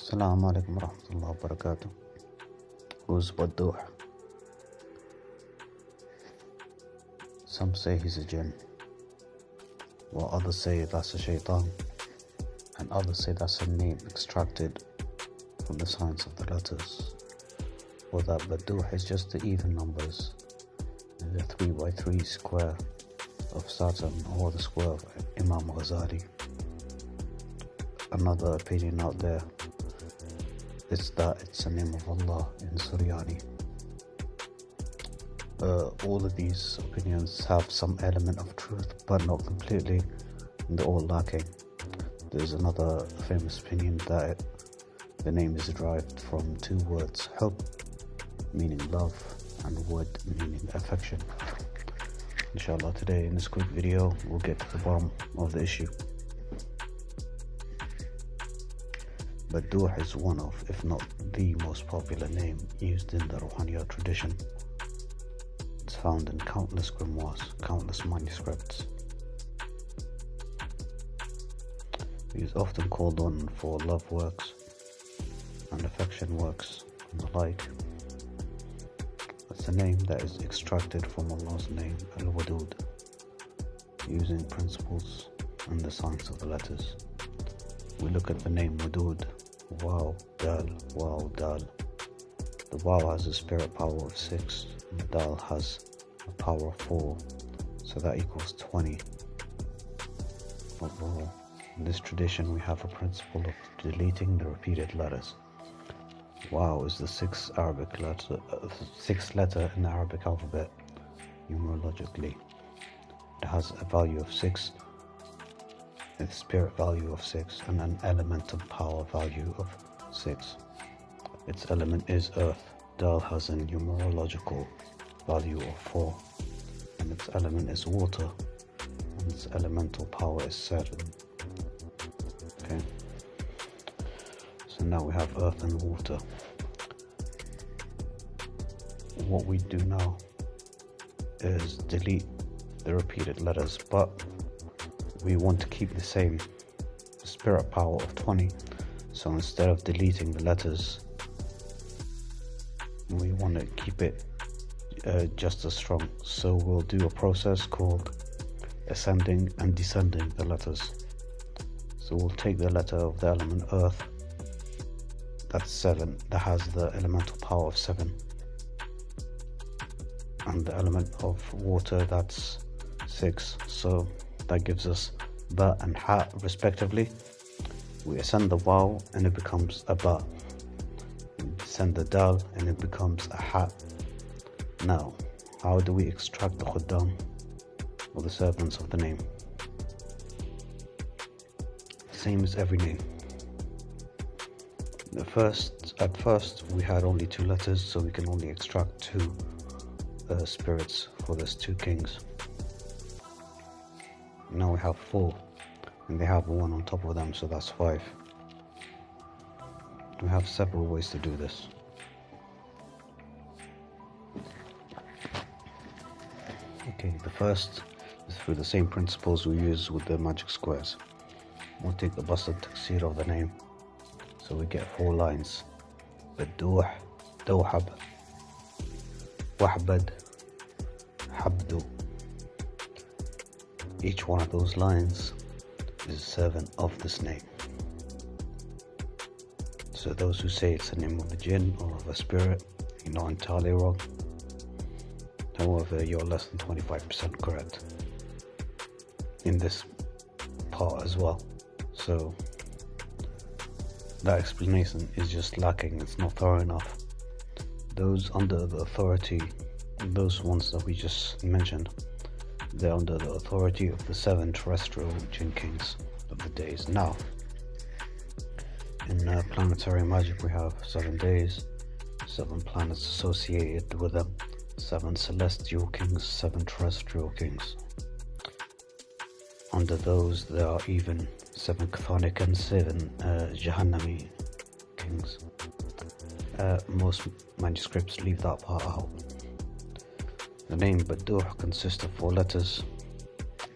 Assalamu alaikum warahmatullahi wabarakatuh. Who's Baduh? Some say he's a jinn, while others say that's a shaitan, and others say that's a name extracted from the science of the letters, or that Baduh is just the even numbers in the 3x3 square of Saturn, or the square of Imam Ghazali. Another opinion out there is that it's a name of Allah in Suryani. All of these opinions have some element of truth, but not completely, and they're all lacking. There's another famous opinion that the name is derived from two words, hub, meaning love, and wud, meaning affection. Inshallah, today in this quick video, we'll get to the bottom of the issue. Baduh is one of, if not the most popular name used in the Ruhaniyat tradition. It's found in countless grimoires, countless manuscripts. He is often called on for love works and affection works and the like. It's a name that is extracted from Allah's name, Al-Wadud, using principles and the science of the letters. We look at the name Wadud, Wow, Dal, Wow, Dal. The Wow has a spirit power of 6, and the Dal has a power of 4, so that equals 20. Overall, in this tradition we have a principle of deleting the repeated letters. Wow is the sixth letter in the Arabic alphabet, numerologically. It has a value of 6, a spirit value of 6, and an elemental power value of 6. Its element is earth. Dal has a numerological value of 4, and its element is water, and its elemental power is 7. Okay, so now we have earth and water. What we do now is delete the repeated letters, but we want to keep the same spirit power of 20, so instead of deleting the letters, we want to keep it just as strong. So we'll do a process called ascending and descending the letters. So we'll take the letter of the element earth, that's 7, that has the elemental power of 7, and the element of water, that's 6, so that gives us ba and ha respectively. We ascend the waw and it becomes a ba. We descend the dal and it becomes a ha. Now, how do we extract the khuddam, or the servants of the name? Same as every name. At first we had only 2 letters, so we can only extract 2 spirits for these 2 kings. Now we have 4, and they have 1 on top of them, so that's 5. We have several ways to do this. Okay, the first is through the same principles we use with the magic squares. We'll take the busted taksir of the name, so we get 4 lines. Baduh, Dawhab, Wahbad, Habdu. Each one of those lines is a servant of this name. So those who say it's the name of a jinn or of a spirit, you're not entirely wrong. However, you're less than 25% correct in this part as well. So that explanation is just lacking, it's not thorough enough. Those under the authority, those ones that we just mentioned, they're under the authority of the 7 terrestrial jinn kings of the days. Now, in planetary magic we have 7 days, 7 planets associated with them, 7 celestial kings, 7 terrestrial kings. Under those there are even 7 chthonic and 7 Jahannami kings. Most manuscripts leave that part out. The name Baduh consists of 4 letters.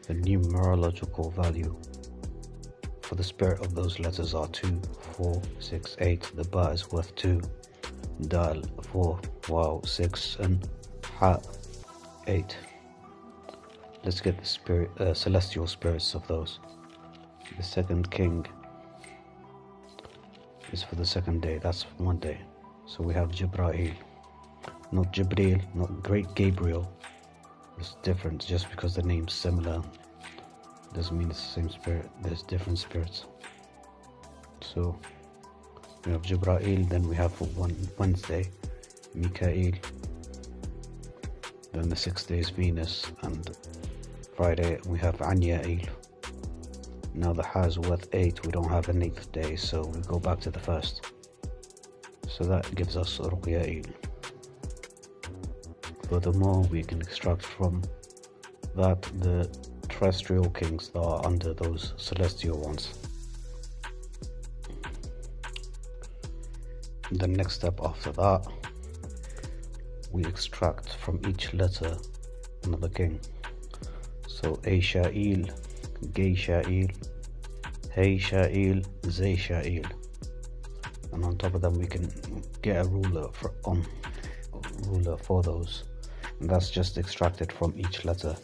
The numerological value for the spirit of those letters are 2, 4, 6, 8. The ba is worth 2, dal 4, wow 6, and ha 8. Let's get the celestial spirits of those. The second king is for the second day. That's one day. So we have Jibreel, not Jibreel, not Great Gabriel. It's different. Just because the name's similar doesn't mean it's the same spirit. There's different spirits. So we have Jibreel, then we have for Wednesday Mikael, then the 6th day is Venus, and Friday we have Anyael. Now the Ha is worth 8, we don't have an 8th day, so we go back to the first. So that gives us Ruqyael. Furthermore, we can extract from that the terrestrial kings that are under those celestial ones. The next step after that, we extract from each letter another king. So Aishael, Geishael, Heishael, Zeishael, and on top of them we can get a ruler for those, and that's just extracted from each letter,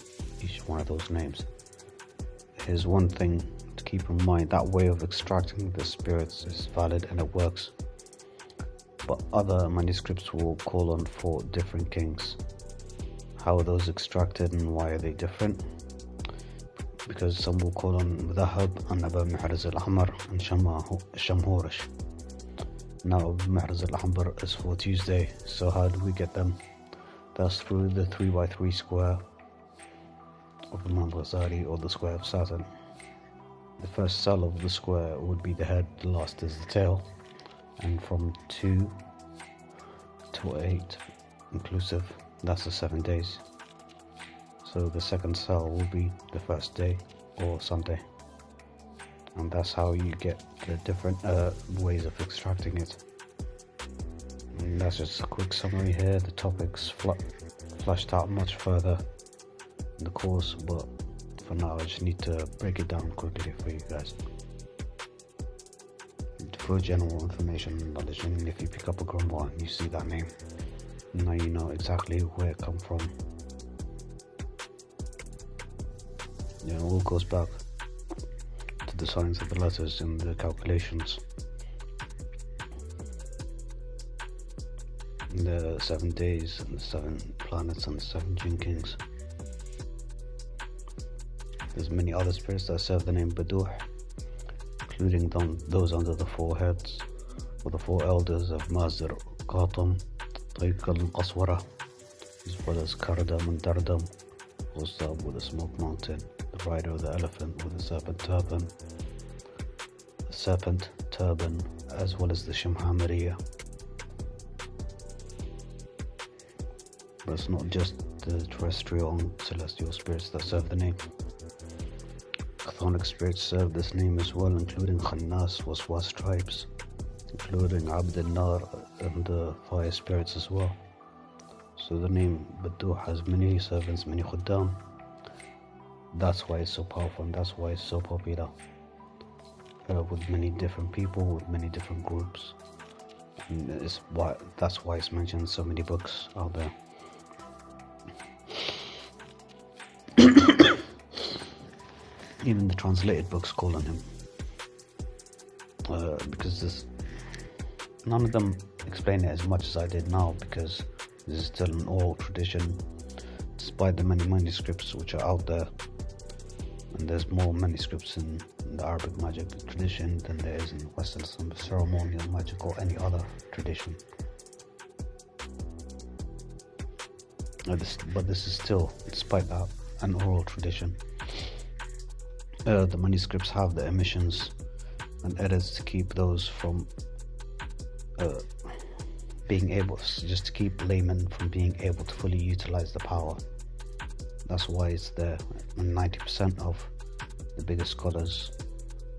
each one of those names. Here's one thing to keep in mind: that way of extracting the spirits is valid and it works, but other manuscripts will call on 4 different kings. How are those extracted and why are they different? Because some will call on Mudahab and Abu Mihruz al-Ahmar and Shamhurish. Now Mihruz al-Ahmar is for Tuesday, so how do we get them? That's through the 3x3 square of Imam Ghazali, or the square of Saturn. The first cell of the square would be the head, the last is the tail, and from 2 to 8 inclusive, that's the 7 days. So the second cell will be the first day or Sunday, and that's how you get the different ways of extracting it. And that's just a quick summary here. The topics flashed out much further in the course, but for now I just need to break it down quickly for you guys for general information and knowledge. And if you pick up a grimoire and you see that name, now you know exactly where it come from. It all goes back to the science of the letters and the calculations. The 7 days and the 7 planets and the 7 Jinn Kings. There's many other spirits that serve the name Baduh, including those under the 4 heads or the 4 elders of Mazir, Qatam, Tayqal and Qaswara, as well as Kardam and Dardam, Ghusab with a smoke mountain, the rider of the elephant with a serpent turban, as well as the Shamhamariya. But it's not just the terrestrial and celestial spirits that serve the name. Chthonic spirits serve this name as well, including Khannas, Waswas tribes, including Abd al-Nar and the fire spirits as well. So the name Baduh has many servants, many khuddam. That's why it's so powerful, and that's why it's so popular, with many different people, with many different groups. And that's why it's mentioned in so many books out there. Even the translated books call on him, because none of them explain it as much as I did now, because this is still an oral tradition, despite the many manuscripts which are out there. And there's more manuscripts in the Arabic magic tradition than there is in Western ceremonial magic or any other tradition. But this is still, despite that, an oral tradition. The manuscripts have the omissions and edits to keep those from being able, just to keep laymen from being able to fully utilize the power. That's why it's there, and 90% of the biggest scholars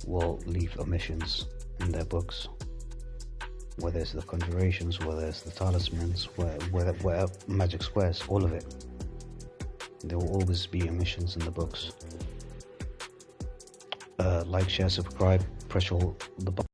will leave omissions in their books, whether it's the conjurations, whether it's the talismans, where magic squares, all of it. There will always be omissions in the books. like, share, subscribe, press all the buttons.